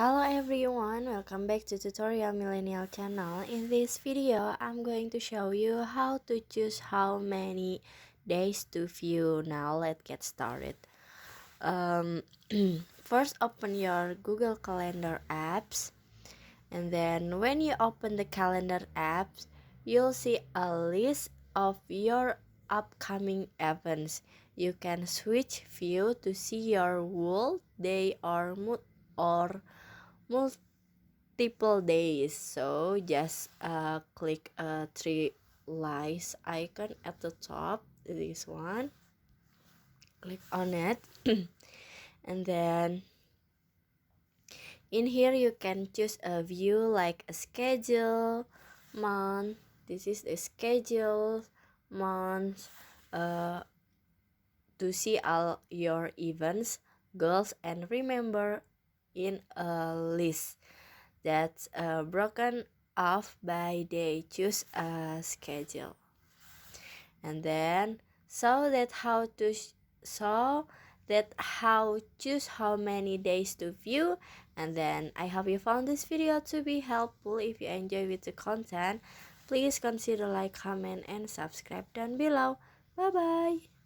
Hello everyone, welcome back to Tutorial Millennial channel. In this video, I'm going to show you how to choose how many days to view. Now let's get started. First open your Google Calendar apps, and then when you open the calendar apps, you'll see a list of your upcoming events. You can switch view to see your whole day or multiple days. So just click three lights icon at the top, this one, click on it and then in here you can choose a view like a schedule, month. This is the schedule, month, to see all your events, goals, and remember in a list that's broken off by day. Choose a schedule, and then how choose how many days to view. And then I hope you found this video to be helpful. If you enjoy with the content, please consider like, comment, and subscribe down below. Bye bye.